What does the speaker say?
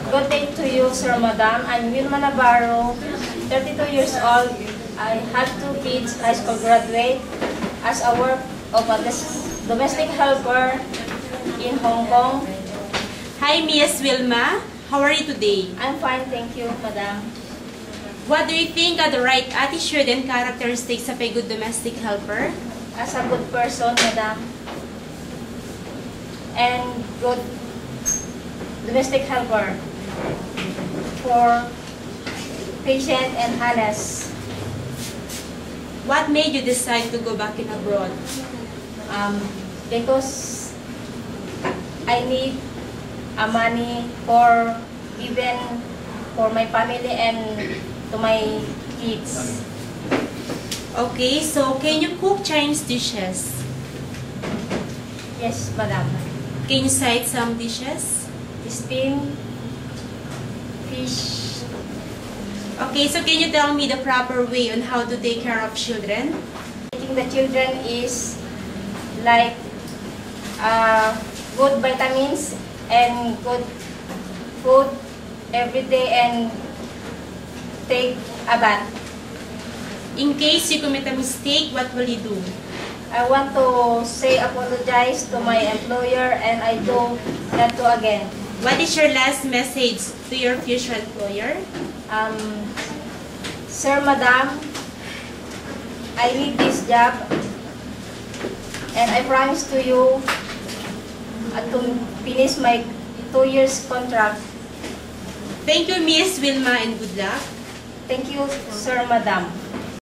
Good day to you, Sir, Madam. I'm Wilma Navarro, 32 years old. I have 2 kids, high school graduate, as a work of a domestic helper in Hong Kong. Hi, Miss Wilma. How are you today? I'm fine, thank you, Madam. What do you think are the right attitude and characteristics of a good domestic helper? As a good person, Madam, and good domestic helper, for patient and honest. What made you decide to go back in abroad? Because I need money for even for my family and to my kids. Okay, so can you cook Chinese dishes? Yes, Madam. Can you cite some dishes? Steam, fish. Okay, so can you tell me the proper way on how to take care of children? Eating the children is like good vitamins and good food every day and take a bath. In case you commit a mistake, what will you do? I want to say apologize to my employer and I do not do again. What is your last message to your future employer? Sir, Madam, I need this job and I promise to you to finish my 2 years contract. Thank you, Miss Wilma, and good luck. Thank you, Sir, Madam.